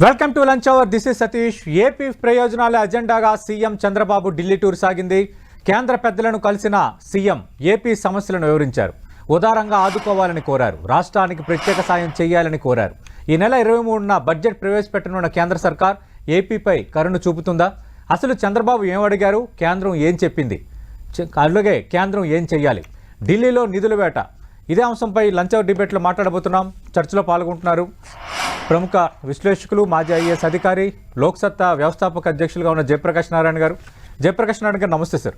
Welcome to lunch hour. This is Satish. AP ప్రయోజనాల అజెండాగా CM Chandrababu Delhi tour సాగింది. కేంద్ర పెద్దలను కలిసిన సీఎం ఏపీ సమస్యలను వివరించారు. ఉదారంగా ఆదుకోవాలని కోరారు. రాష్ట్రానికి ప్రత్యేక సాయం చేయాలని కోరారు. ఈ నెల 23న బడ్జెట్ ప్రవేశపెట్టనున్న కేంద్ర సర్కార్ ఏపీపై కరుణ చూపుతుందా? అసలు చంద్రబాబు ఏం అడిగారు? కేంద్రం ఏం చెప్పింది? అలాగే కేంద్రం ఏం చెయ్యాలి? ఢిల్లీలో నిధుల వేట, ఇదే అంశంపై లంచ్ అవర్ డిబేట్లో మాట్లాడబోతున్నాం. చర్చలో పాల్గొంటున్నారు ప్రముఖ విశ్లేషకులు, మాజీ ఐఏఎస్ అధికారి, లోక్సత్తా వ్యవస్థాపక అధ్యక్షులుగా ఉన్న జయప్రకాష్ నారాయణ గారు. జయప్రకాష్ నారాయణ గారు నమస్తే సార్.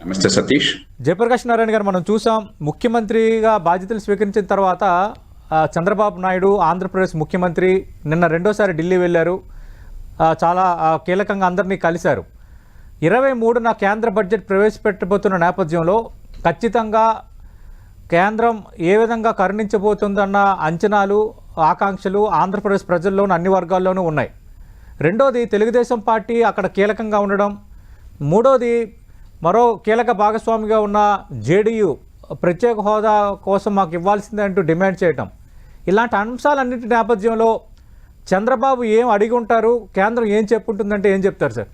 నమస్తే సతీష్. జయప్రకాష్ నారాయణ గారు, మనం చూసాం ముఖ్యమంత్రిగా బాధ్యతలు స్వీకరించిన తర్వాత చంద్రబాబు నాయుడు ఆంధ్రప్రదేశ్ ముఖ్యమంత్రి నిన్న రెండోసారి ఢిల్లీ వెళ్ళారు. చాలా కీలకంగా అందరినీ కలిశారు. 23న కేంద్ర బడ్జెట్ ప్రవేశపెట్టబోతున్న నేపథ్యంలో ఖచ్చితంగా కేంద్రం ఏ విధంగా కరుణించబోతుందన్న అంచనాలు, ఆకాంక్షలు ఆంధ్రప్రదేశ్ ప్రజల్లోనూ అన్ని వర్గాల్లోనూ ఉన్నాయి. రెండోది తెలుగుదేశం పార్టీ అక్కడ కీలకంగా ఉండడం. మూడోది మరో కీలక భాగస్వామిగా ఉన్న జేడీయూ ప్రత్యేక హోదా కోసం మాకు ఇవ్వాల్సిందే అంటూ డిమాండ్ చేయటం. ఇలాంటి అంశాలన్నింటి నేపథ్యంలో చంద్రబాబు ఏం అడిగి ఉంటారు, కేంద్రం ఏం చెప్పుంటుందంటే ఏం చెప్తారు సార్?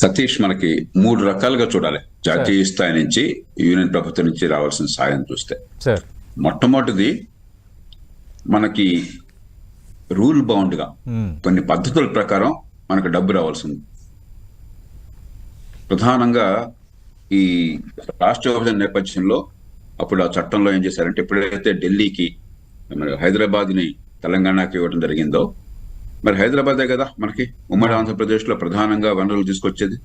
సతీష్, మనకి 3 రకాలుగా చూడాలి. జాతీయ స్థాయి నుంచి, యూనియన్ ప్రభుత్వం నుంచి రావాల్సిన సాయం చూస్తే, మొట్టమొదటిది మనకి రూల్ బౌండ్ గా కొన్ని పద్ధతుల ప్రకారం మనకు డబ్బు రావాల్సింది. ప్రధానంగా ఈ రాష్ట్ర విభజన నేపథ్యంలో అప్పుడు ఆ చట్టంలో ఏం చేశారంటే, ఎప్పుడైతే ఢిల్లీకి హైదరాబాద్ ని తెలంగాణకి ఇవ్వడం జరిగిందో, మరి హైదరాబాదే కదా మనకి ఉమ్మడి ఆంధ్రప్రదేశ్ లో ప్రధానంగా వనరులు తీసుకొచ్చేది.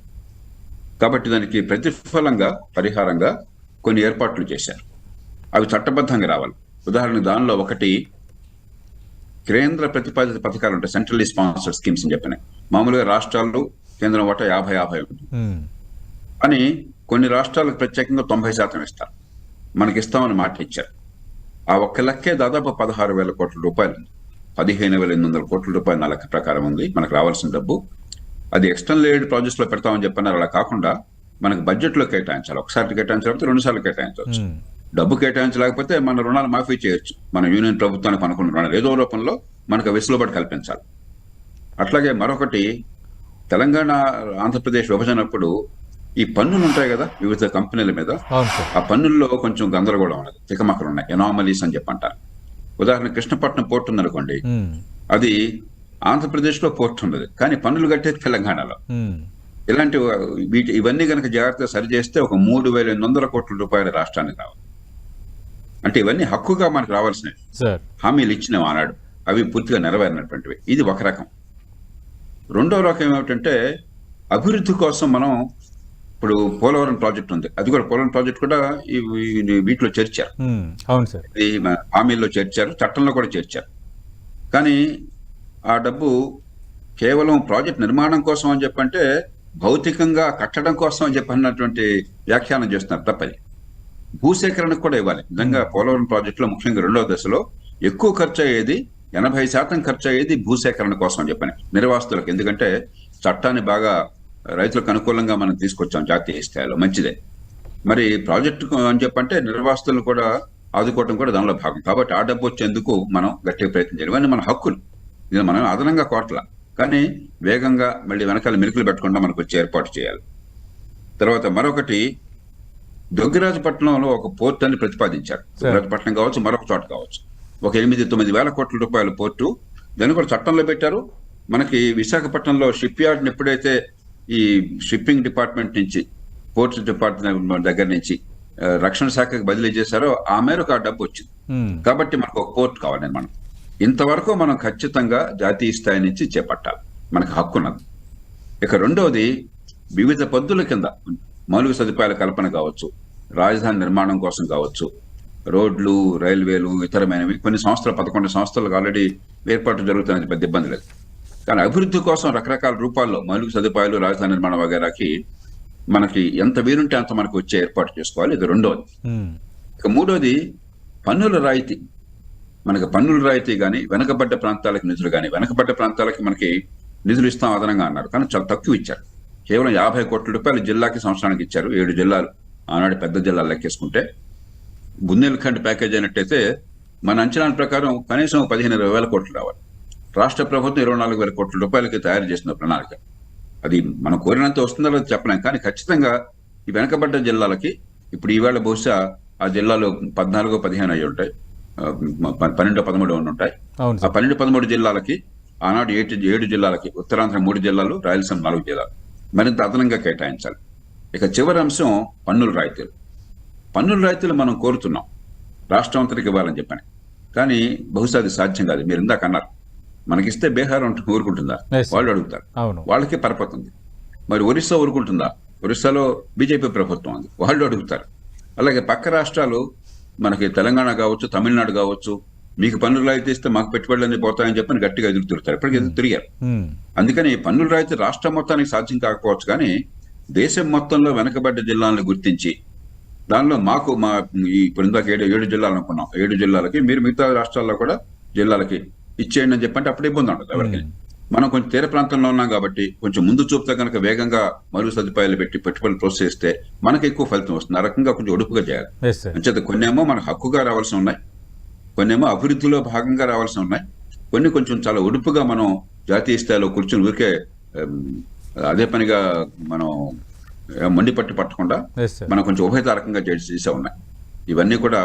కాబట్టి దానికి ప్రతిఫలంగా, పరిహారంగా కొన్ని ఏర్పాట్లు చేశారు. అవి చట్టబద్ధంగా రావాలి. ఉదాహరణకు దానిలో ఒకటి కేంద్ర ప్రతిపాదిత పథకాలు ఉంటాయి, సెంట్రల్లీ స్పాన్సర్డ్ స్కీమ్స్ అని చెప్పినాయి. మామూలుగా రాష్ట్రాలు కేంద్రం వాటా 50-50 ఉంటుంది. అని కొన్ని రాష్ట్రాలకు ప్రత్యేకంగా 90% ఇస్తారు. మనకి ఇస్తామని మాట ఇచ్చారు. ఆ ఒక్క లెక్కే దాదాపు 16,000 కోట్ల రూపాయలు ఉంది. 15,800 కోట్ల రూపాయలు నా లెక్క ప్రకారం ఉంది మనకు రావాల్సిన డబ్బు. అది ఎక్స్టర్నల్ ఎయిడ్ ప్రాజెక్ట్స్ లో పెడతామని చెప్పన్నారు. అలా కాకుండా మనకు బడ్జెట్ లో కేటాయించాలి. ఒకసారి కేటాయించలేకపోతే 2 సార్లు కేటాయించవచ్చు. డబ్బు కేటాయించలేకపోతే మన రుణాలు మాఫీ చేయొచ్చు. మన యూనియన్ ప్రభుత్వానికి అనుకున్న రుణాలు ఏదో రూపంలో మనకు వెసులుబాటు కల్పించాలి. అట్లాగే మరొకటి, తెలంగాణ ఆంధ్రప్రదేశ్ విభజనప్పుడు ఈ పన్నులు ఉంటాయి కదా వివిధ కంపెనీల మీద, ఆ పన్నుల్లో కొంచెం గందరగోళం ఉన్నది, తికమకలు ఉన్నాయి, ఎనామలీస్ అని చెప్పంటారు. ఉదాహరణ కృష్ణపట్నం పోర్ట్ ఉందనుకోండి, అది ఆంధ్రప్రదేశ్ లో పోర్ట్ ఉన్నది, కానీ పన్నులు కట్టేది తెలంగాణలో. ఇలాంటి ఇవన్నీ కనుక జాగ్రత్తగా సరిచేస్తే ఒక 3,800 కోట్ల రూపాయల రాష్ట్రానికి రావాలి. అంటే ఇవన్నీ హక్కుగా మనకు రావాల్సినవి, హామీలు ఇచ్చినవి ఆనాడు, అవి పూర్తిగా నెరవేరినటువంటివి. ఇది ఒక రకం. రెండో రకం ఏమిటంటే, అభివృద్ధి కోసం మనం ఇప్పుడు పోలవరం ప్రాజెక్ట్ ఉంది, అది కూడా పోలవరం ప్రాజెక్ట్ కూడా వీటిలో చేర్చారు. అవును సార్, హామీల్లో చేర్చారు, చట్టంలో కూడా చేర్చారు. కానీ ఆ డబ్బు కేవలం ప్రాజెక్ట్ నిర్మాణం కోసం అని చెప్పంటే, భౌతికంగా కట్టడం కోసం అని చెప్పినటువంటి వ్యాఖ్యానం చేస్తున్నారు తప్పది. భూసేకరణకు కూడా ఇవ్వాలి. నిజంగా పోలవరం ప్రాజెక్టులో ముఖ్యంగా 2వ దశలో ఎక్కువ ఖర్చు అయ్యేది, 80% ఖర్చు అయ్యేది భూసేకరణ కోసం అని చెప్పని నిర్వాసితులకు. ఎందుకంటే చట్టాన్ని బాగా రైతులకు అనుకూలంగా మనం తీసుకొచ్చాం జాతీయ స్థాయిలో, మంచిదే. మరి ప్రాజెక్టు అని చెప్పంటే నిర్వాసితులను కూడా ఆదుకోవడం కూడా దానిలో భాగం. కాబట్టి ఆ డబ్బు వచ్చేందుకు మనం గట్టిగా ప్రయత్నం చేయాలి. ఇవన్నీ మన హక్కులు, ఇది మనం అదనంగా కోట్ల, కానీ వేగంగా మళ్ళీ వెనకాల మెరుకులు పెట్టకుండా మనకు వచ్చి ఏర్పాటు చేయాలి. తర్వాత మరొకటి, దొగ్గిరాజపట్నంలో ఒక పోర్ట్ అని ప్రతిపాదించారు. దొగ్గిరాజపట్నం కావచ్చు, మరొక చోట కావచ్చు, ఒక 8-9 వేల కోట్ల రూపాయల పోర్టు, దాన్ని కూడా చట్టంలో పెట్టారు. మనకి విశాఖపట్నంలో షిప్ యార్డ్ని ఎప్పుడైతే ఈ షిప్పింగ్ డిపార్ట్మెంట్ నుంచి, పోర్ట్స్ డిపార్ట్మెంట్ దగ్గర నుంచి రక్షణ శాఖకు బదిలీ చేశారో ఆ మేరకు ఆ డబ్బు వచ్చింది. కాబట్టి మనకు ఒక పోర్ట్ కావాలి. మనం ఇంతవరకు మనం ఖచ్చితంగా జాతీయ స్థాయి నుంచి చేపట్టాలి, మనకు హక్కున్నది. ఇక రెండవది, వివిధ పద్ధతుల కింద మౌలిక సదుపాయాల కల్పన కావచ్చు, రాజధాని నిర్మాణం కోసం కావచ్చు, రోడ్లు, రైల్వేలు, ఇతరమైనవి కొన్ని సంస్థలు, 11 సంస్థలకు ఆల్రెడీ ఏర్పాటు జరుగుతున్నది, పెద్ద ఇబ్బంది లేదు. కానీ అభివృద్ధి కోసం రకరకాల రూపాల్లో మౌలిక సదుపాయాలు, రాజధాని నిర్మాణం వగేరాకి మనకి ఎంత వీలుంటే అంత మనకు వచ్చే ఏర్పాటు చేసుకోవాలి. ఇది రెండోది. ఇక మూడోది, పన్నుల రాయితీ. మనకి పన్నుల రాయితీ కానీ, వెనకబడ్డ ప్రాంతాలకు నిధులు కానీ, వెనకబడ్డ ప్రాంతాలకి మనకి నిధులు ఇస్తాం అదనంగా అన్నారు, కానీ చాలా తక్కువ ఇచ్చారు. కేవలం 50 కోట్ల రూపాయలు జిల్లాకి సంవత్సరానికి ఇచ్చారు. 7 జిల్లాలు ఆనాడు పెద్ద జిల్లాలు లెక్కేసుకుంటే. బుందేల్ఖండ్ ప్యాకేజ్ అయినట్టయితే మన అంచనాల ప్రకారం కనీసం 15-20 వేల కోట్లు రావాలి. రాష్ట్ర ప్రభుత్వం 24,000 కోట్ల రూపాయలకి తయారు చేసిన ప్రణాళిక. అది మనం కోరినంత వస్తుందో లేదో చెప్పలేం, కానీ ఖచ్చితంగా ఈ వెనకబడ్డ జిల్లాలకి ఇప్పుడు ఈవేళ బహుశా ఆ జిల్లాలో 14-15 అయ్యి ఉంటాయి, 12-13 ఉంటాయి. అవును ఆ 12-13 జిల్లాలకి ఆనాడు 7 జిల్లాలకి, ఉత్తరాంధ్ర 3 జిల్లాలు, రాయలసీమ 4 జిల్లాలు మరింత అదనంగా కేటాయించాలి. ఇక చివరి అంశం పన్నుల రాయితీలు. పన్నుల రాయితీలు మనం కోరుతున్నాం రాష్ట్రం అంతటికి ఇవ్వాలని చెప్పని, కానీ బహుశా అది సాధ్యం కాదు. మీరు ఇందాక అన్నారు మనకిస్తే బీహార్ ఊరుకుంటుందా, Yes, sir. వాళ్ళు అడుగుతారు, అవును. వాళ్ళకి పరపతి ఉంది. మరి ఒరిస్సా ఊరుకుంటుందా, ఒరిస్సాలో బీజేపీ ప్రభుత్వం ఉంది, వాళ్ళు అడుగుతారు. అలాగే పక్క రాష్ట్రాలు మనకి తెలంగాణ కావచ్చు, తమిళనాడు కావచ్చు, మీకు పన్నులు రాయితీ ఇస్తే మాకు పెట్టుబడులన్నీ పోతాయని చెప్పని గట్టిగా ఎదురు తిరుగుతారు. ఇప్పటికి ఎదురు తిరిగారు. అందుకని పన్నుల రాయితీ రాష్ట్ర మొత్తానికి సాధ్యం కాకపోవచ్చు, కానీ దేశం మొత్తంలో వెనకబడ్డ జిల్లాలను గుర్తించి దానిలో మాకు ఇప్పుడు ఇందాక 7 జిల్లాలు అనుకున్నాం, 7 జిల్లాలకి మీరు మిగతా రాష్ట్రాల్లో కూడా జిల్లాలకి ఇచ్చేయండి అని చెప్పంటే అప్పుడు ఇబ్బంది ఉంటుంది ఎవరికి. మనం కొంచెం తీర ప్రాంతంలో ఉన్నాం కాబట్టి కొంచెం ముందు చూపుతా కనుక వేగంగా మరుగు సదుపాయాలు పెట్టి పెట్టుబడులు ప్రోత్సహిస్తే మనకు ఎక్కువ ఫలితం వస్తుంది. ఆ రకంగా కొంచెం ఒడుపుగా చేయాలి. అంచేత కొన్నేమో మనకు హక్కుగా రావాల్సి ఉన్నాయి, కొన్నేమో అభివృద్ధిలో భాగంగా రావాల్సి ఉన్నాయి, కొన్ని కొంచెం చాలా ఒడుపుగా మనం జాతీయ స్థాయిలో కూర్చొని ఊరికే అదే పనిగా మనం మండిపట్టు పట్టకుండా మనం కొంచెం ఉభయతారకంగా చేసే ఉన్నాయి. ఇవన్నీ కూడా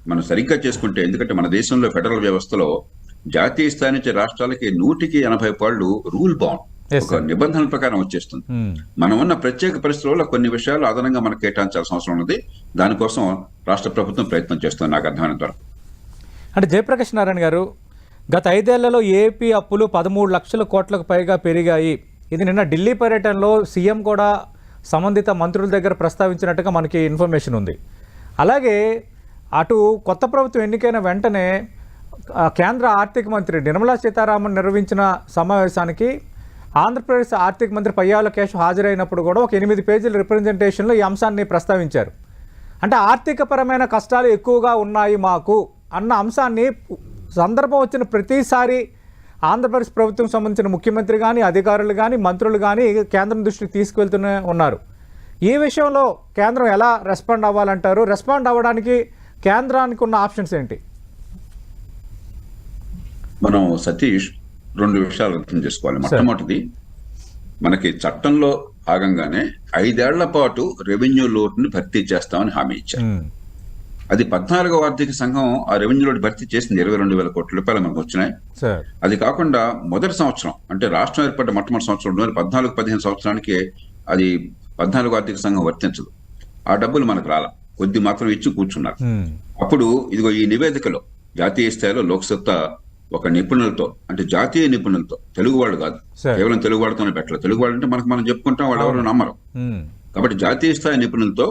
మనం సరిగ్గా చేసుకుంటే, ఎందుకంటే మన దేశంలో ఫెడరల్ వ్యవస్థలో జాతీయ స్థాయి నుంచి రాష్ట్రాలకి 180 పాళ్ళు రూల్ బౌండ్ ఒక నిబంధనల ప్రకారం వచ్చేస్తుంది. మనం ఉన్న ప్రత్యేక పరిస్థితుల్లో కొన్ని విషయాలు అదనంగా మనకు కేటాయించాల్సిన అవసరం ఉన్నది. దానికోసం రాష్ట్ర ప్రభుత్వం ప్రయత్నం చేస్తుంది నాకు అర్థమైనంత వరకు. అంటే జయప్రకాష్ నారాయణ గారు, గత 5 ఏళ్లలో ఏపీ అప్పులు 13 లక్షల కోట్లకు పైగా పెరిగాయి. ఇది నిన్న ఢిల్లీ పర్యటనలో సీఎం కూడా సంబంధిత మంత్రుల దగ్గర ప్రస్తావించినట్టుగా మనకి ఇన్ఫర్మేషన్ ఉంది. అలాగే అటు కొత్త ప్రభుత్వం ఎన్నికైన వెంటనే కేంద్ర ఆర్థిక మంత్రి నిర్మలా సీతారామన్ నిర్వహించిన సమావేశానికి ఆంధ్రప్రదేశ్ ఆర్థిక మంత్రి పయ్యావుల లోకేష్ హాజరైనప్పుడు కూడా ఒక 8 పేజీల రిప్రజెంటేషన్లో ఈ అంశాన్ని ప్రస్తావించారు. అంటే ఆర్థికపరమైన కష్టాలు ఎక్కువగా ఉన్నాయి మాకు అన్న అంశాన్ని సందర్భం వచ్చిన ప్రతిసారి ఆంధ్రప్రదేశ్ ప్రభుత్వం సంబంధించిన ముఖ్యమంత్రి కానీ, అధికారులు కానీ, మంత్రులు కానీ కేంద్రం దృష్టికి తీసుకువెళ్తూనే ఉన్నారు. ఈ విషయంలో కేంద్రం ఎలా రెస్పాండ్ అవ్వాలంటారు? రెస్పాండ్ అవ్వడానికి కేంద్రానికి ఉన్న ఆప్షన్స్ ఏంటి? మనం సతీష్ 2 విషయాలు అర్థం చేసుకోవాలి. మొట్టమొదటిది, మనకి చట్టంలో భాగంగానే 5 ఏళ్ల పాటు రెవెన్యూ లోటుని భర్తీ చేస్తామని హామీ ఇచ్చారు. అది 14వ ఆర్థిక సంఘం ఆ రెవెన్యూ లోటు భర్తీ చేసింది. 22,000 కోట్ల రూపాయలు మనకు వచ్చినాయి. అది కాకుండా మొదటి సంవత్సరం అంటే రాష్ట్రం ఏర్పడ్డ మొట్టమొదటి సంవత్సరం 2014-15 సంవత్సరానికి అది 14వ ఆర్థిక సంఘం వర్తించదు. ఆ డబ్బులు మనకు రాల, కొద్ది మాత్రం ఇచ్చి కూర్చున్నారు. అప్పుడు ఇదిగో ఈ నివేదికలో జాతీయ స్థాయిలో లోక్సత్తా ఒక నిపుణులతో, అంటే జాతీయ నిపుణులతో, తెలుగు వాళ్ళు కాదు, కేవలం తెలుగు వాళ్ళతోనే పెట్టలేదు. తెలుగు వాళ్ళు అంటే మనం చెప్పుకుంటాం, వాళ్ళు ఎవరు నమ్మరు. కాబట్టి జాతీయ స్థాయి నిపుణులతో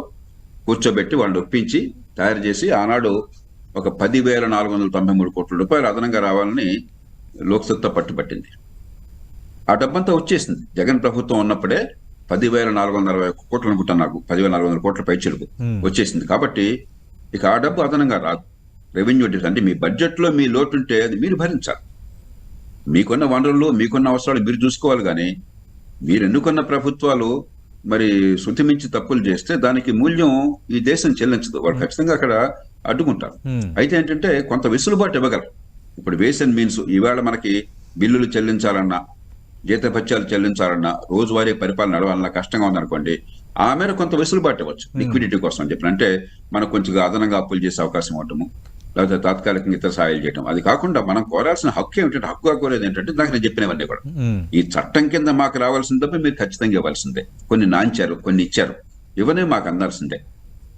కూర్చోబెట్టి వాళ్ళు ఒప్పించి తయారు చేసి ఆనాడు ఒక 10,493 కోట్ల రూపాయలు అదనంగా రావాలని లోక్సత్తా పట్టుబట్టింది. ఆ డబ్బంతా వచ్చేసింది. జగన్ ప్రభుత్వం ఉన్నప్పుడే 10,460 కోట్లు అనుకుంటా, నాకు 10,400 కోట్ల పైచిలకు వచ్చేసింది. కాబట్టి ఇక ఆ డబ్బు అదనంగా రాదు. రెవెన్యూ అంటే మీ బడ్జెట్లో మీ లోటు ఉంటే అది మీరు భరించాలి. మీకున్న వనరులు, మీకున్న అవసరాలు మీరు చూసుకోవాలి. కానీ మీరు ఎన్నుకున్న ప్రభుత్వాలు మరి శృతి మించి తప్పులు చేస్తే దానికి మూల్యం ఈ దేశం చెల్లించదు. వాళ్ళు ఖచ్చితంగా అక్కడ అడ్డుకుంటారు. అయితే ఏంటంటే కొంత వెసులుబాటు ఇవ్వగలరు. ఇప్పుడు వేస్ అండ్ మీన్స్, ఈవేళ మనకి బిల్లులు చెల్లించాలన్నా, జీతభత్యాలు చెల్లించాలన్నా, రోజువారీ పరిపాలన నడవాలన్నా కష్టంగా ఉందనుకోండి, ఆ మేర కొంత వెసులుబాటు ఇవ్వచ్చు లిక్విడిటీ కోసం అని చెప్పిన. అంటే మనకు కొంచెం అదనంగా అప్పులు చేసే అవకాశం ఉండటము, లేకపోతే తాత్కాలికంగా ఇతర సహాయాలు చేయడం. అది కాకుండా మనం కోరాల్సిన హక్కు ఏమిటంటే, హక్కుగా కోరేది ఏంటంటే నాకు నేను చెప్పినవన్నీ కూడా ఈ చట్టం కింద మాకు రావాల్సిన తప్ప మీరు ఖచ్చితంగా ఇవ్వాల్సిందే. కొన్ని నాంచారు, కొన్ని ఇచ్చారు, ఇవన్నీ మాకు అందాల్సిందే.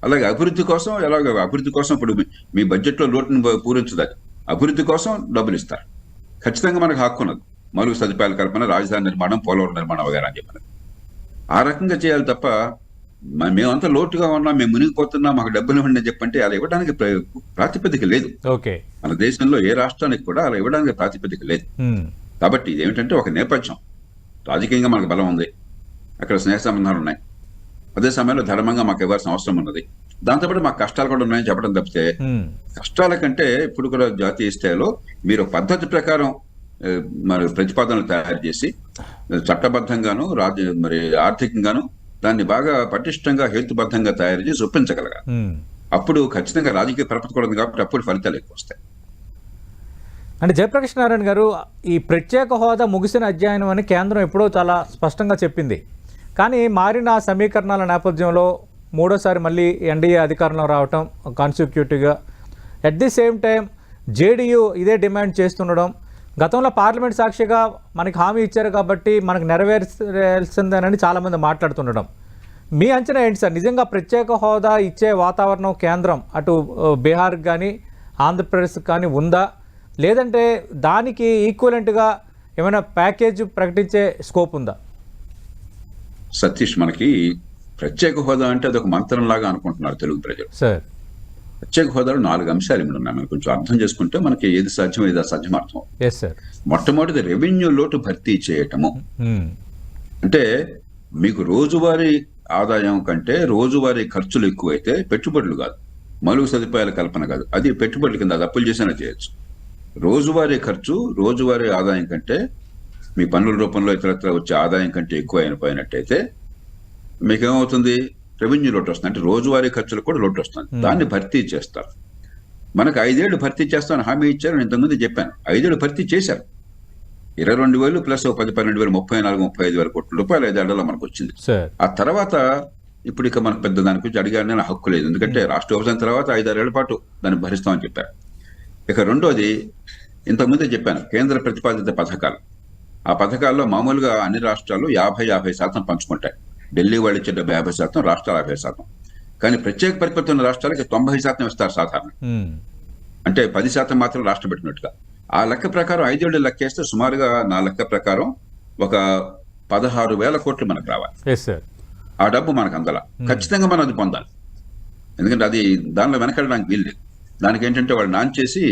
అలాగే అభివృద్ధి కోసం, ఎలాగ అభివృద్ధి కోసం ఇప్పుడు మీ బడ్జెట్లో లోటును పూరించదు, అభివృద్ధి కోసం డబ్బులు ఇస్తారు. ఖచ్చితంగా మనకు హక్కు ఉన్నది. మరుగు సదుపాయాల కల్పన, రాజధాని నిర్మాణం, పోలవరం నిర్మాణం వగేరా అని చెప్పినది. ఆ రకంగా చేయాలి తప్ప మేమంతా లోటుగా ఉన్నాం, మేము మునిగిపోతున్నాం, మాకు డబ్బులు ఇవ్వండి అని చెప్పంటే అలా ఇవ్వడానికి ప్రాతిపదిక లేదు. మన దేశంలో ఏ రాష్ట్రానికి కూడా అలా ఇవ్వడానికి ప్రాతిపదిక లేదు. కాబట్టి ఇదేమిటంటే ఒక నేపథ్యం. రాజకీయంగా మనకు బలం ఉంది, అక్కడ స్నేహ సంబంధాలు ఉన్నాయి, అదే సమయంలో ధర్మంగా మాకు ఇవ్వాల్సిన అవసరం ఉన్నది. దాంతోపాటు మాకు కష్టాలు కూడా ఉన్నాయని చెప్పడం తప్పితే, కష్టాల కంటే ఇప్పుడు కూడా జాతీయ స్థాయిలో మీరు పద్ధతి ప్రకారం మరి ప్రతిపాదనలు తయారు చేసి చట్టబద్ధంగాను మరి ఆర్థికంగాను దాన్ని బాగా పటిష్టంగా హేతుబద్ధంగా తయారు చేసి ఒప్పించగలగాలి. అప్పుడు ఖచ్చితంగా రాజకీయ పరపతి కూడా ఉంది కాబట్టి అప్పుడు ఫలితాలు ఎక్కువ వస్తాయి. అంటే జయప్రకాష్ నారాయణ గారు, ఈ ప్రత్యేక హోదా ముగిసిన అధ్యయనం అని కేంద్రం ఎప్పుడో చాలా స్పష్టంగా చెప్పింది. కానీ మారిన ఆ సమీకరణాల నేపథ్యంలో మూడోసారి మళ్ళీ ఎన్డీఏ అధికారంలో రావటం కాన్సిక్యూటివ్గా, at the same time JDU ఇదే డిమాండ్ చేస్తుండడం, గతంలో పార్లమెంట్ సాక్షిగా మనకి హామీ ఇచ్చారు కాబట్టి మనకు నెరవేర్చాల్సిందేనని చాలామంది మాట్లాడుతుండడం. మీ అంచనా ఏంటి సార్? నిజంగా ప్రత్యేక హోదా ఇచ్చే వాతావరణం కేంద్రం అటు బీహార్కి కానీ ఆంధ్రప్రదేశ్కి కానీ ఉందా, లేదంటే దానికి ఈక్వలెంట్గా ఏమైనా ప్యాకేజ్ ప్రకటించే స్కోప్ ఉందా? సతీష్, మనకి ప్రత్యేక హోదా అంటే అదొక మంత్రంలాగా అనుకుంటున్నారు తెలుగు ప్రజలు. సార్, ప్రత్యేక హోదాలో 4 అంశాలు ఏమి ఉన్నాయి, మనం కొంచెం అర్థం చేసుకుంటే మనకి ఏది సాధ్యం ఏది అసాధ్యం అర్థం. Yes sir. మొట్టమొదటి రెవెన్యూ లోటు భర్తీ చేయటము. అంటే మీకు రోజువారీ ఆదాయం కంటే రోజువారీ ఖర్చులు ఎక్కువైతే పెట్టుబడులు కాదు, మౌలిక సదుపాయాల కల్పన కాదు, అది పెట్టుబడుల కింద అది అప్పులు చేసినా చేయొచ్చు. రోజువారీ ఖర్చు రోజువారీ ఆదాయం కంటే మీ పన్నుల రూపంలో ఇతరత్ర వచ్చే ఆదాయం కంటే ఎక్కువ అయిపోయినట్టయితే మీకేమవుతుంది? రెవెన్యూ లోటు వస్తుంది. అంటే రోజువారీ ఖర్చులకు కూడా లోటు వస్తుంది, దాన్ని భర్తీ చేస్తారు. మనకు 5 ఏళ్ళు భర్తీ చేస్తామని హామీ ఇచ్చారు. నేను ఇంతకుముందు చెప్పాను, 5 ఏళ్ళు భర్తీ చేశారు. 22,000 ప్లస్ 10-12,000 34-35,000 కోట్ల రూపాయలు 5 ఏళ్లలో మనకు వచ్చింది. ఆ తర్వాత ఇప్పుడు ఇక మనకు పెద్ద దాని గురించి అడిగానే హక్కు లేదు, ఎందుకంటే రాష్ట్ర విభజన తర్వాత 5-6 ఏళ్ల పాటు దాన్ని భరిస్తామని చెప్పారు. ఇక రెండోది, ఇంతకుముందే చెప్పాను, కేంద్ర ప్రతిపాదిత పథకాలు. ఆ పథకాల్లో మామూలుగా అన్ని రాష్ట్రాలు 50% పంచుకుంటాయి. ఢిల్లీ వాళ్ళు ఇచ్చే 50%, రాష్ట్రాలు 50%. కానీ ప్రత్యేక పరిస్థితి ఉన్న రాష్ట్రాలకి 90% ఇస్తారు సాధారణ. అంటే 10% మాత్రం రాష్ట్రం పెట్టినట్టుగా. ఆ లెక్క ప్రకారం 5 ఏళ్ళు లెక్కేస్తే సుమారుగా నా లెక్క ప్రకారం ఒక 16,000 కోట్లు మనకు రావాలి. ఆ డబ్బు మనకు అందాల, ఖచ్చితంగా మనం అది పొందాలి. ఎందుకంటే అది దానిలో వెనకడడానికి వీల్లేదు. దానికి ఏంటంటే వాళ్ళు నాన్ చేసి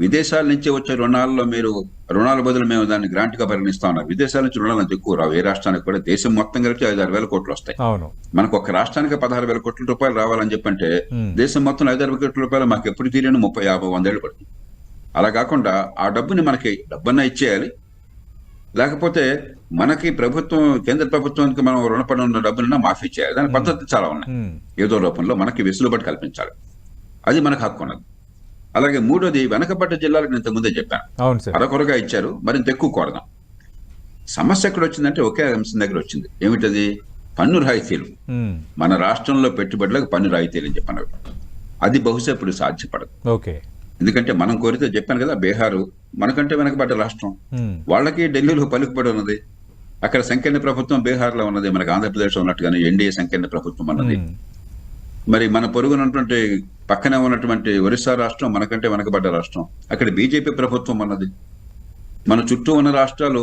విదేశాల నుంచి వచ్చే రుణాల్లో మీరు రుణాల బదులు మేము దాన్ని గ్రాంట్ గా పరిగణిస్తా ఉన్నారు. విదేశాల నుంచి రుణాలు అంత ఎక్కువ రావు. ఏ రాష్ట్రానికి కూడా దేశం మొత్తం కలిపి 5-6 వేల కోట్లు వస్తాయి. మనకు ఒక రాష్ట్రానికి 16,000 కోట్ల రూపాయలు రావాలని చెప్పంటే దేశం మొత్తం 5-6 కోట్ల రూపాయలు మాకు ఎప్పుడు తీరని 30-50-100 ఏళ్ళు పడుతుంది. అలా కాకుండా ఆ డబ్బుని మనకి డబ్బన్నా ఇచ్చేయాలి, లేకపోతే మనకి ప్రభుత్వం కేంద్ర ప్రభుత్వానికి మనం రుణపడి ఉన్న డబ్బులన్నా మాఫీ చేయాలి. దాని పద్ధతి చాలా ఉన్నాయి. ఏదో రూపంలో మనకి వెసులుబాటు కల్పించాలి, అది మనకు హక్కు ఉన్నది. అలాగే మూడోది, వెనకబడ్డ జిల్లాలకు నేను ఇంతకుముందే చెప్పాను, అరకొరగా ఇచ్చారు, మరింత ఎక్కువ కోరదాం. సమస్య ఎక్కడ వచ్చిందంటే ఒకే అంశం దగ్గర వచ్చింది. ఏమిటది? పన్ను రాయితీలు. మన రాష్ట్రంలో పెట్టుబడులకు పన్ను రాయితీలు అని చెప్పాను. అది బహుశా ఇప్పుడు సాధ్యపడదు. ఎందుకంటే మనం కోరితే చెప్పాను కదా, బీహారు మనకంటే వెనకబడ్డ రాష్ట్రం, వాళ్ళకి ఢిల్లీలో పలుకుబడి ఉన్నది. అక్కడ సంకీర్ణ ప్రభుత్వం బీహార్లో ఉన్నది, మనకు ఆంధ్రప్రదేశ్ ఉన్నట్టుగానే ఎన్డీఏ సంకీర్ణ ప్రభుత్వం అన్నది. మరి మన పొరుగునటువంటి పక్కనే ఉన్నటువంటి ఒరిస్సా రాష్ట్రం మనకంటే వెనకబడ్డ రాష్ట్రం, అక్కడ బీజేపీ ప్రభుత్వం అన్నది. మన చుట్టూ ఉన్న రాష్ట్రాలు,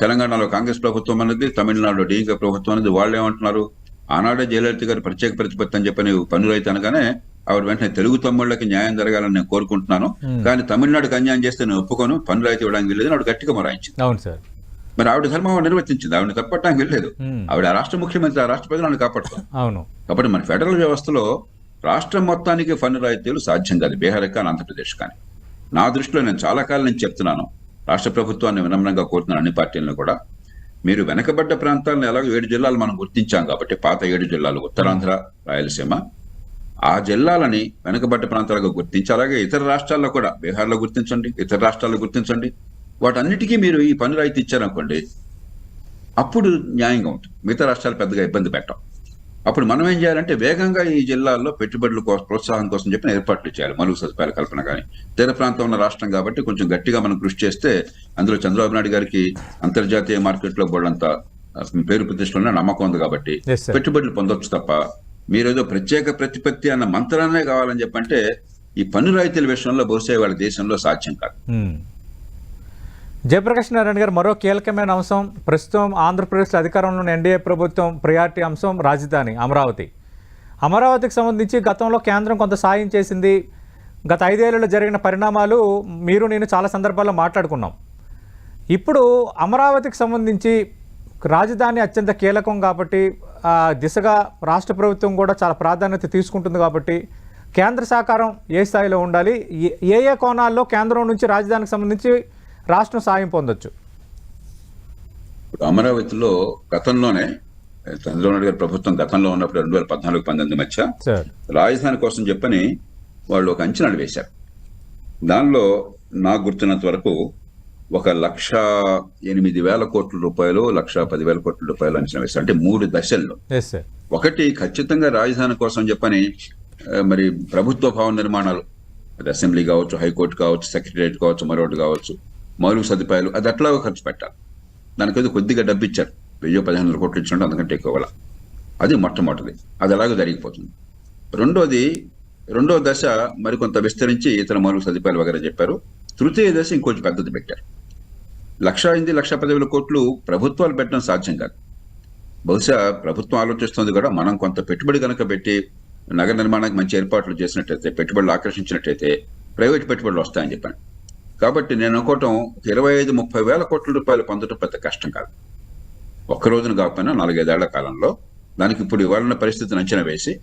తెలంగాణలో కాంగ్రెస్ ప్రభుత్వం అన్నది, తమిళనాడులో డీఎంకే ప్రభుత్వం అనేది. వాళ్ళు ఏమంటున్నారు? ఆనాడే జయలలిత గారు ప్రత్యేక ప్రతిపత్తి అని చెప్పని పన్ను రైతు అనగానే ఆవిడ వెంటనే తెలుగు తమ్ముళ్ళకి న్యాయం జరగాలని నేను కోరుకుంటున్నాను, కానీ తమిళనాడుకి అన్యాయం చేస్తే నేను ఒప్పుకోను, పన్ను రైతు ఇవ్వడానికి వెళ్ళేది ఆవిడ గట్టిగా మొరాయించింది. మరి ఆవిడ ధర్మం నిర్వర్తించింది, ఆవిడని తప్పట్టడానికి వెళ్ళలేదు. ఆవిడ రాష్ట్ర ముఖ్యమంత్రి, ఆ రాష్ట్ర ప్రజలను కాపాడుతాం. కాబట్టి మన ఫెడరల్ వ్యవస్థలో రాష్ట్రం మొత్తానికి పన్ను రాయితీలు సాధ్యం కాదు, బీహార్ కానీ ఆంధ్రప్రదేశ్ కానీ. నా దృష్టిలో నేను చాలా కాలం నుంచి చెప్తున్నాను, రాష్ట్ర ప్రభుత్వాన్ని వినమ్రంగా కోరుతున్నాను, అన్ని పార్టీలను కూడా, మీరు వెనకబడ్డ ప్రాంతాలను ఎలాగో 7 జిల్లాలు మనం గుర్తించాం కాబట్టి, పాత 7 జిల్లాలు ఉత్తరాంధ్ర, రాయలసీమ, ఆ జిల్లాలని వెనకబడ్డ ప్రాంతాలుగా గుర్తించి, అలాగే ఇతర రాష్ట్రాల్లో కూడా, బీహార్లో గుర్తించండి, ఇతర రాష్ట్రాల్లో గుర్తించండి, వాటన్నిటికీ మీరు ఈ పన్ను రాయితీ ఇచ్చారనుకోండి, అప్పుడు న్యాయంగా ఉంటుంది. మిగతా రాష్ట్రాలు పెద్దగా ఇబ్బంది పెట్టాం. అప్పుడు మనం ఏం చేయాలంటే వేగంగా ఈ జిల్లాల్లో పెట్టుబడుల ప్రోత్సాహం కోసం చెప్పిన ఏర్పాట్లు చేయాలి, మౌలిక సదుపాయాల కల్పన. కానీ తీర ప్రాంతం ఉన్న రాష్ట్రం కాబట్టి కొంచెం గట్టిగా మనం కృషి చేస్తే అందులో చంద్రబాబు నాయుడు గారికి అంతర్జాతీయ మార్కెట్లో బోర్డంత పేరు ప్రతిష్టలో నమ్మకం ఉంది కాబట్టి పెట్టుబడులు పొందొచ్చు తప్ప, మీరేదో ప్రత్యేక ప్రతిపత్తి అన్న మంత్రాన్నే కావాలని చెప్పంటే ఈ పన్ను రాయితీల విషయంలో బహుశా వాళ్ళ దేశంలో సాధ్యం కాదు. జయప్రకాష్ నారాయణ గారు, మరో కీలకమైన అంశం, ప్రస్తుతం ఆంధ్రప్రదేశ్లో అధికారంలో ఉన్న ఎన్డీఏ ప్రభుత్వం ప్రయారిటీ అంశం రాజధాని అమరావతి. అమరావతికి సంబంధించి గతంలో కేంద్రం కొంత సాయం చేసింది. గత 5 ఏళ్లలో జరిగిన పరిణామాలు మీరు నేను చాలా సందర్భాల్లో మాట్లాడుకున్నాం. ఇప్పుడు అమరావతికి సంబంధించి రాజధాని అత్యంత కీలకం కాబట్టి ఆ దిశగా రాష్ట్ర ప్రభుత్వం కూడా చాలా ప్రాధాన్యత తీసుకుంటుంది కాబట్టి కేంద్ర సహకారం ఏ స్థాయిలో ఉండాలి, ఏ ఏ కోణాల్లో కేంద్రం నుంచి రాజధానికి సంబంధించి రాష్ట్రం సాయం పొందొచ్చు? అమరావతిలో గతంలోనే చంద్రబాబు నాయుడు గారి ప్రభుత్వం గతంలో ఉన్నప్పుడు 2014-19 మధ్య రాజధాని కోసం చెప్పని వాళ్ళు ఒక అంచనాలు వేశారు. దానిలో నాకు గుర్తున్నంత వరకు 1,08,000 కోట్ల రూపాయలు 1,10,000 కోట్ల రూపాయలు అంచనా వేశారు. అంటే 3 దశల్లో. Yes sir. ఒకటి ఖచ్చితంగా రాజధాని కోసం చెప్పని మరి ప్రభుత్వ భవన నిర్మాణాలు, అది అసెంబ్లీ కావచ్చు, హైకోర్టు కావచ్చు, సెక్రటరియట్ కావచ్చు, మరొకటి కావచ్చు, మౌలిక సదుపాయాలు అది అట్లాగో ఖర్చు పెట్టాలి. దానికేదో కొద్దిగా డబ్బు ఇచ్చారు, 1,000-1,500 కోట్లు ఇచ్చినట్టు, అందుకంటే ఎక్కువ. అది మొట్టమొదటిది, అది అలాగే జరిగిపోతుంది. రెండో దశ మరికొంత విస్తరించి ఇతర మౌలిక సదుపాయాలు వగైరా చెప్పారు. తృతీయ దశ ఇంకొంచెం పెద్దది పెట్టారు. 1,10,000 కోట్లు ప్రభుత్వాలు పెట్టడం సాధ్యం కాదు. బహుశా ప్రభుత్వం ఆలోచిస్తుంది కూడా, మనం కొంత పెట్టుబడి కనుక పెట్టి నగర నిర్మాణానికి మంచి ఏర్పాట్లు చేసినట్టయితే, పెట్టుబడులు ఆకర్షించినట్టయితే ప్రైవేట్ పెట్టుబడులు వస్తాయని చెప్పాను. కాబట్టి నేను అనుకోవటం 25-30 వేల కోట్ల రూపాయలు పొందడం పెద్ద కష్టం కాదు. ఒక్క రోజున కాకపోయినా 4-5 ఏళ్ల కాలంలో. దానికి ఇప్పుడు ఇవాళ పరిస్థితిని అంచనా వేసి,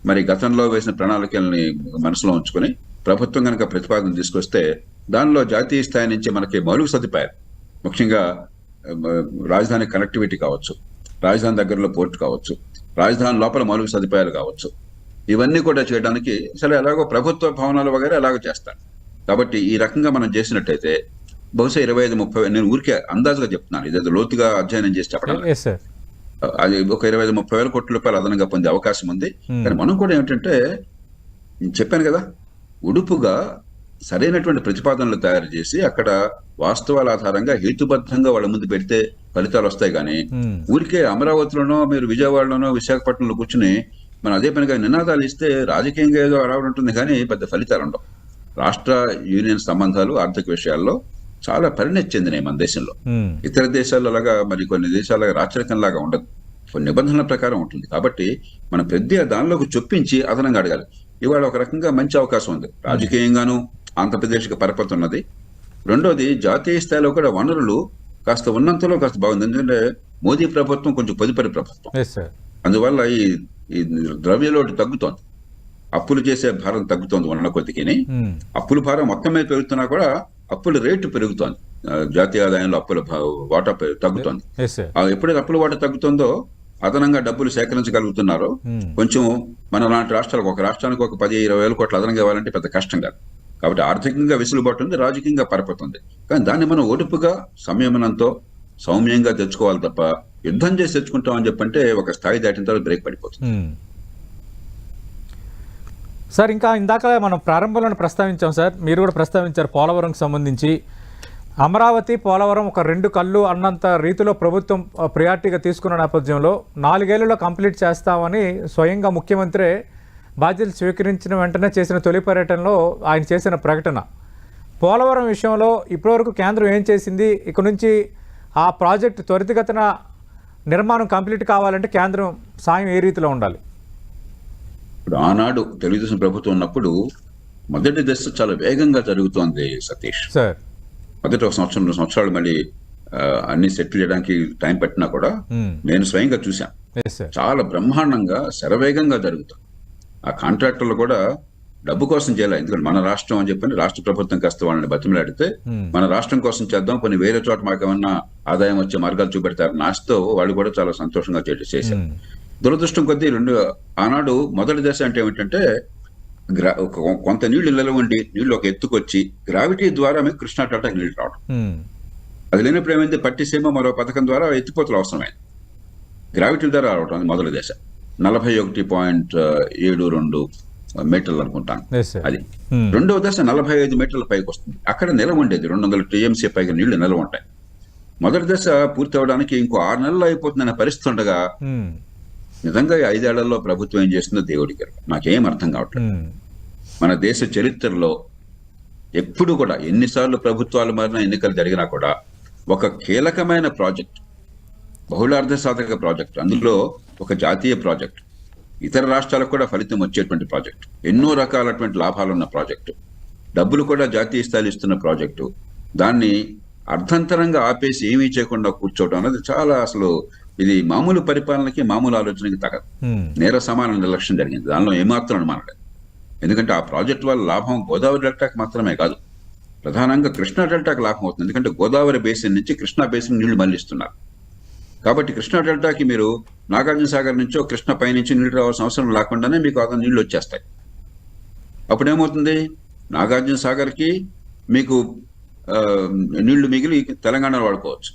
మరి గతంలో వేసిన ప్రణాళికల్ని మనసులో ఉంచుకొని ప్రభుత్వం కనుక ప్రతిపాదన తీసుకొస్తే, దానిలో జాతీయ స్థాయి నుంచి మనకి మౌలిక సదుపాయాలు, ముఖ్యంగా రాజధాని కనెక్టివిటీ కావచ్చు, రాజధాని దగ్గరలో పోర్టు కావచ్చు, రాజధాని లోపల మౌలిక సదుపాయాలు కావచ్చు, ఇవన్నీ కూడా చేయడానికి సరే ఎలాగో ప్రభుత్వ భవనాలు వగైరా ఎలాగో చేస్తారు. కాబట్టి ఈ రకంగా మనం చేసినట్టయితే బహుశా 25-30, నేను ఊరికే అందాజుగా చెప్తున్నాను, ఇదేదో లోతుగా అధ్యయనం చేసి చెప్పడం, అది ఒక 25-30 వేల కోట్ల రూపాయలు అదనంగా పొందే అవకాశం ఉంది. కానీ మనం కూడా ఏమిటంటే, చెప్పాను కదా, ఉడుపుగా సరైనటువంటి ప్రతిపాదనలు తయారు చేసి అక్కడ వాస్తవాల ఆధారంగా హేతుబద్ధంగా వాళ్ళ ముందు పెడితే ఫలితాలు వస్తాయి. కానీ ఊరికే అమరావతిలోనో మీరు విజయవాడలోనో విశాఖపట్నంలో కూర్చుని మనం అదే పనిగా నినాదాలు ఇస్తే రాజకీయంగా ఏదో అడవడం ఉంటుంది, కానీ పెద్ద ఫలితాలు ఉండవు. రాష్ట్ర యూనియన్ సంబంధాలు ఆర్థిక విషయాల్లో చాలా పరిణతి చెందినాయి మన దేశంలో. ఇతర దేశాల్లో లాగా, మరి కొన్ని దేశాల రాచరికంలాగా ఉండదు, కొన్ని నిబంధనల ప్రకారం ఉంటుంది. కాబట్టి మనం పెద్ద దానిలోకి చొప్పించి అదనంగా అడగాలి. ఇవాళ ఒక రకంగా మంచి అవకాశం ఉంది, రాజకీయంగాను ఆంధ్రప్రదేశ్కి పరపతున్నది. రెండోది, జాతీయ స్థాయిలో కూడా వనరులు కాస్త ఉన్నంతలో కాస్త బాగుంది. ఎందుకంటే మోదీ ప్రభుత్వం కొంచెం పొదుపరి ప్రభుత్వం, అందువల్ల ఈ ద్రవ్యలోటు తగ్గుతోంది, అప్పులు చేసే భారం తగ్గుతోంది ఉన్న కొద్దికి. అప్పుల భారం మొత్తం మీద పెరుగుతున్నా కూడా అప్పుల రేటు పెరుగుతోంది, జాతీయ ఆదాయంలో అప్పుల వాటా తగ్గుతోంది. ఎప్పుడైతే అప్పుల వాటా తగ్గుతుందో అదనంగా డబ్బులు సేకరించగలుగుతున్నారో, కొంచెం మన లాంటి రాష్ట్రాలకు, ఒక రాష్ట్రానికి ఒక 10-20 వేల కోట్లు అదనంగా ఇవ్వాలంటే పెద్ద కష్టం కాదు. కాబట్టి ఆర్థికంగా వెసులుబాటు ఉంది, రాజకీయంగా పరపతుంది. కానీ దాన్ని మనం ఒడుపుగా, సంయమనంతో, సౌమ్యంగా తెచ్చుకోవాలి తప్ప యుద్ధం చేసి తెచ్చుకుంటామని చెప్పంటే ఒక స్థాయి దాటిన తర్వాత బ్రేక్ పడిపోతుంది. సార్, ఇంకా ఇందాక మనం ప్రారంభంలోనే ప్రస్తావించాం సార్, మీరు కూడా ప్రస్తావించారు పోలవరంకి సంబంధించి. అమరావతి, పోలవరం ఒక 2 కళ్ళు అన్నంత రీతిలో ప్రభుత్వం ప్రియారిటీగా తీసుకున్న నేపథ్యంలో 4 ఏళ్లలో కంప్లీట్ చేస్తామని స్వయంగా ముఖ్యమంత్రి బాధ్యతలు స్వీకరించిన వెంటనే చేసిన తొలి పర్యటనలో ఆయన చేసిన ప్రకటన. పోలవరం విషయంలో ఇప్పటివరకు కేంద్రం ఏం చేసింది, ఇక నుంచి ఆ ప్రాజెక్టు త్వరితగతిన నిర్మాణం కంప్లీట్ కావాలంటే కేంద్రం సాయం ఏ రీతిలో ఉండాలి? ఇప్పుడు ఆనాడు తెలుగుదేశం ప్రభుత్వం ఉన్నప్పుడు మొదటి దశ చాలా వేగంగా జరుగుతోంది సతీష్ సార్. మొదటి 1 సంవత్సరం 2 సంవత్సరాలు మళ్ళీ అన్ని సెటిల్ చేయడానికి టైం పట్టినా కూడా నేను స్వయంగా చూశాను, చాలా బ్రహ్మాండంగా శరవేగంగా జరుగుతుంది. ఆ కాంట్రాక్టర్లు కూడా డబ్బు కోసం చేయాలి, ఎందుకంటే మన రాష్ట్రం అని చెప్పని రాష్ట్ర ప్రభుత్వం కాస్త వాళ్ళని బతిమలాడితే, మన రాష్ట్రం కోసం చేద్దాం, కొన్ని వేరే చోట మాకు ఏమన్నా ఆదాయం వచ్చే మార్గాలు చూపెడతారు నాశతో వాళ్ళు కూడా చాలా సంతోషంగా చేశారు. దురదృష్టం కొద్దీ ఆనాడు మొదటి దశ అంటే ఏమిటంటే, కొంత నీళ్లు నిలవండి, నీళ్లు ఒక ఎత్తుకొచ్చి గ్రావిటీ ద్వారా మీకు కృష్ణా డెల్టాకి నీళ్లు రావడం. అది లేనప్పుడు ఏమైంది, పట్టిసీమ మరో పథకం ద్వారా ఎత్తిపోతలు అవసరమైంది, గ్రావిటీ ద్వారా రావడం. అది మొదటి దశ, 41.72 మీటర్లు అనుకుంటాను అది. రెండవ దశ 45 మీటర్ల పైకి వస్తుంది, అక్కడ నిలవ ఉండేది 200 TMC పైగా నీళ్లు నిలవ ఉంటాయి. మొదటి దశ పూర్తి అవడానికి ఇంకో 6 నెలలు అయిపోతుందనే పరిస్థితి ఉండగా, నిజంగా 5 ఏళ్లలో ప్రభుత్వం ఏం చేస్తుందో దేవుడికి నాకేం అర్థం కావట్లేదు. మన దేశ చరిత్రలో ఎప్పుడు కూడా, ఎన్నిసార్లు ప్రభుత్వాలు మారినా, ఎన్నికలు జరిగినా కూడా, ఒక కీలకమైన ప్రాజెక్ట్, బహుళార్థ సాధక ప్రాజెక్ట్, అందులో ఒక జాతీయ ప్రాజెక్ట్, ఇతర రాష్ట్రాలకు కూడా ఫలితం వచ్చేటువంటి ప్రాజెక్టు, ఎన్నో రకాలటువంటి లాభాలున్న ప్రాజెక్టు, డబ్బులు కూడా జాతీయ స్థాయిలో ఇస్తున్న ప్రాజెక్టు, దాన్ని అర్థంతరంగా ఆపేసి ఏమీ చేయకుండా కూర్చోవడం అనేది చాలా, అసలు ఇది మామూలు పరిపాలనకి, మామూలు ఆలోచనకి తగదు. నేర సమాన నిర్లక్ష్యం జరిగింది, దానిలో ఏమాత్రం అనుమానలేదు. ఎందుకంటే ఆ ప్రాజెక్టు వల్ల లాభం గోదావరి డెల్టాకి మాత్రమే కాదు, ప్రధానంగా కృష్ణా డెల్టాకి లాభం అవుతుంది. ఎందుకంటే గోదావరి బేసిన్ నుంచి కృష్ణా బేసిన్ నీళ్లు మళ్లిస్తున్నారు. కాబట్టి కృష్ణా డెల్టాకి మీరు నాగార్జున సాగర్ నుంచో కృష్ణ పై నుంచి నీళ్లు రావాల్సిన అవసరం లేకుండానే మీకు అక్కడ నీళ్లు వచ్చేస్తాయి. అప్పుడేమవుతుంది, నాగార్జున సాగర్కి మీకు నీళ్లు మిగిలి తెలంగాణలో వాడుకోవచ్చు.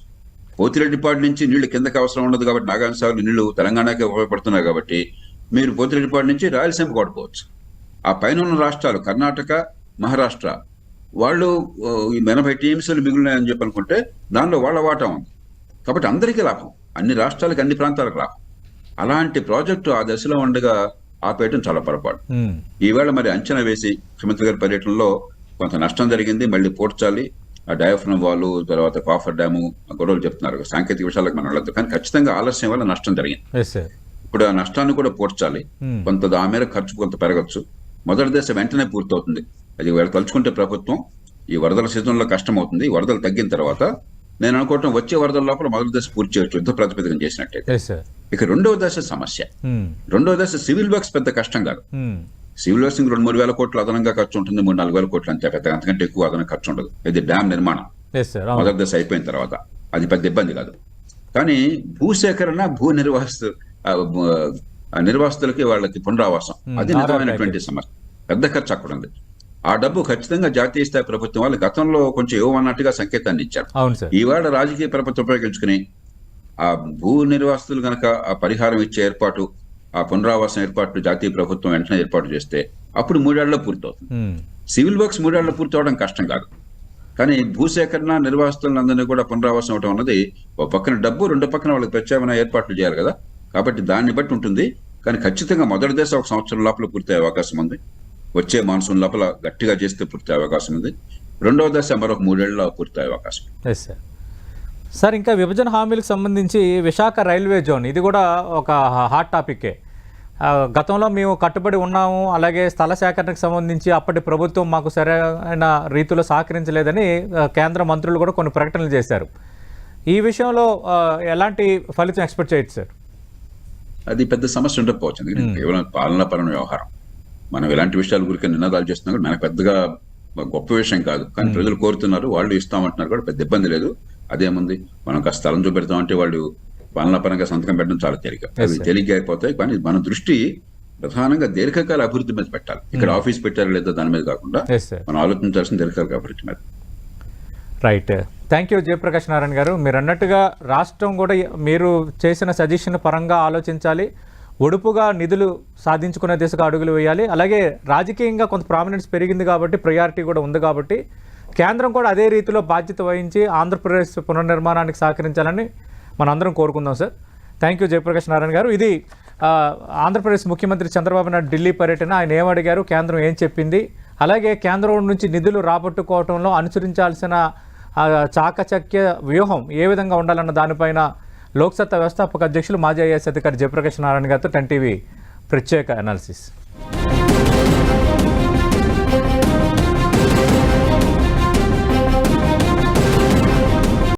పోతిరెడ్డిపాడు నుంచి నీళ్లు కిందకి అవసరం ఉండదు కాబట్టి నాగార్జున సాగర్ నీళ్లు తెలంగాణకే ఉపయోగపడుతున్నాయి కాబట్టి మీరు పోతిరెడ్డిపాడు నుంచి రాయలసీమకు వాడుకోవచ్చు. ఆ పైన ఉన్న రాష్ట్రాలు కర్ణాటక, మహారాష్ట్ర వాళ్ళు 80 టీఎంసీలు మిగిలినాయని చెప్పి అనుకుంటే దానిలో వాళ్ళ వాటా ఉంది. కాబట్టి అందరికీ లాభం, అన్ని రాష్ట్రాలకు అన్ని ప్రాంతాలకు లాభం. అలాంటి ప్రాజెక్టు ఆ దశలో ఉండగా ఆపేయటం చాలా పొరపాటు. ఈవేళ మరి అంచనా వేసి ముఖ్యమంత్రి గారి పర్యటనలో కొంత నష్టం జరిగింది, మళ్ళీ పూడ్చాలి, ఆ డయాఫ్రమ్ వాల్, తర్వాత కాఫర్ డ్యాము గొడవలు చెప్తున్నారు, సాంకేతిక విషయాలకు మనం వెళ్ళదు, కానీ ఖచ్చితంగా ఆలస్యం వల్ల నష్టం జరిగింది. ఇప్పుడు ఆ నష్టాన్ని కూడా పూడ్చాలి. కొంత ఆ మేర ఖర్చు కొంత పెరగచ్చు. మొదటి దశ వెంటనే పూర్తవుతుంది. అది వీళ్ళు తలుచుకుంటే ప్రభుత్వం ఈ వరదల సీజన్లో కష్టం అవుతుంది. వరదలు తగ్గిన తర్వాత నేను అనుకోవటం వచ్చే వరదల లోపల మొదటి దశ పూర్తి చేయొచ్చు, యుద్ధ ప్రాతిపదికన చేసినట్టయితే. ఇక రెండవ దశ సమస్య. రెండవ దశ సివిల్ వర్క్స్ పెద్ద కష్టం కాదు. సివిల్ వర్క్స్ 2-3 వేల కోట్లు అదనంగా ఖర్చు ఉంటుంది, 3-4 వేల కోట్లు అంతే, పెద్ద అంతకంటే ఎక్కువ అదనం ఖర్చు ఉండదు. ఇది డ్యామ్ నిర్మాణం మొదటి దశ అయిపోయిన తర్వాత అది పెద్ద ఇబ్బంది కాదు. కానీ భూసేకరణ, నిర్వాసితులకి వాళ్ళకి పునరావాసం అది నిజమైనటువంటి సమస్య, పెద్ద ఖర్చు అక్కడ ఉంది. ఆ డబ్బు ఖచ్చితంగా జాతీయ స్థాయి ప్రభుత్వం వాళ్ళు గతంలో కొంచెం ఇవ్వమన్నట్టుగా సంకేతాన్ని ఇచ్చారు. ఈవేళ రాజకీయ ప్రభుత్వం ఉపయోగించుకుని ఆ భూ నిర్వాసితులు గనక ఆ పరిహారం ఇచ్చే ఏర్పాటు, ఆ పునరావాసం ఏర్పాటు జాతీయ ప్రభుత్వం వెంటనే ఏర్పాటు చేస్తే అప్పుడు 3 ఏళ్లలో పూర్తవుతుంది. సివిల్ వర్క్స్ 3 ఏళ్లలో పూర్తి అవడం కష్టం కాదు. కానీ భూసేకరణ, నిర్వాసితులందరినీ కూడా పునరావాసం అవడం అన్నది ఒక పక్కన డబ్బు, రెండో పక్కన వాళ్ళకి ప్రత్యేకమైన ఏర్పాట్లు చేయాలి కదా. కాబట్టి దాన్ని బట్టి ఉంటుంది. కానీ ఖచ్చితంగా మొదటి దశ 1 సంవత్సరం లోపల పూర్తయ్యే అవకాశం ఉంది. వచ్చే మాన్సూన్ లోపల గట్టిగా చేస్తే పూర్తయ్యే అవకాశం ఉంది. రెండవ దశ మరొక 3 ఏళ్లలో పూర్తయ్యే అవకాశం. సార్, ఇంకా విభజన హామీలకు సంబంధించి విశాఖ రైల్వే జోన్ ఇది కూడా ఒక హాట్ టాపిక్కే. గతంలో మేము కట్టుబడి ఉన్నాము, అలాగే స్థల సేకరణకు సంబంధించి అప్పటి ప్రభుత్వం మాకు సరైన రీతిలో సహకరించలేదని కేంద్ర మంత్రులు కూడా కొన్ని ప్రకటనలు చేశారు. ఈ విషయంలో ఎలాంటి ఫలితం ఎక్స్పెక్ట్ చేయొచ్చు సార్? అది పెద్ద సమస్య ఉండకపోవచ్చు, కేవలం పాలనాపరమైన వ్యవహారం. మనం ఇలాంటి విషయాల గురించి నినాదాలు చేస్తున్నాం కూడా మనకు పెద్దగా గొప్ప విషయం కాదు. కానీ ప్రజలు కోరుతున్నారు, వాళ్ళు ఇస్తామంటున్నారు కూడా, పెద్ద ఇబ్బంది లేదు. అదేముంది, మనం కాస్త స్థలం చూపెడతామంటే వాళ్ళు పాలనాపరంగా సంతకం పెట్టడం చాలా తేలిక, అవి తేలిక అయిపోతాయి. కానీ మన దృష్టి ప్రధానంగా దీర్ఘకాల అభివృద్ధి మీద పెట్టాలి. ఇక్కడ ఆఫీస్ పెట్టారు లేదా దాని మీద కాకుండా మనం ఆలోచించాల్సిన దీర్ఘకాల అభివృద్ధి మీద. Right, thank you Jayaprakash Narayana గారు. మీరు అన్నట్టుగా రాష్ట్రం కూడా మీరు చేసిన సజెషన్ పరంగా ఆలోచించాలి, ఒడుపుగా నిధులు సాధించుకునే దిశగా అడుగులు వేయాలి. అలాగే రాజకీయంగా కొంత ప్రామినెన్స్ పెరిగింది కాబట్టి, ప్రయారిటీ కూడా ఉంది కాబట్టి కేంద్రం కూడా అదే రీతిలో బాధ్యత వహించి ఆంధ్రప్రదేశ్ పునర్నిర్మాణానికి సహకరించాలని మనందరం కోరుకుందాం sir. Thank you Jayaprakash Narayana గారు. ఇది ఆంధ్రప్రదేశ్ ముఖ్యమంత్రి చంద్రబాబు నాయుడు ఢిల్లీ పర్యటన. ఆయన ఏమడిగారు, కేంద్రం ఏం చెప్పింది, అలాగే కేంద్రం నుంచి నిధులు రాబట్టుకోవడంలో అనుసరించాల్సిన చాకచక్య వ్యూహం ఏ విధంగా ఉండాలన్న దానిపైన లోక్సత్తా వ్యవస్థాపక అధ్యక్షులు మాజీ ఐఏఎస్ అధికారి జయప్రకాష్ నారాయణ గారితో 10 టీవీ ప్రత్యేక అనాలిసిస్.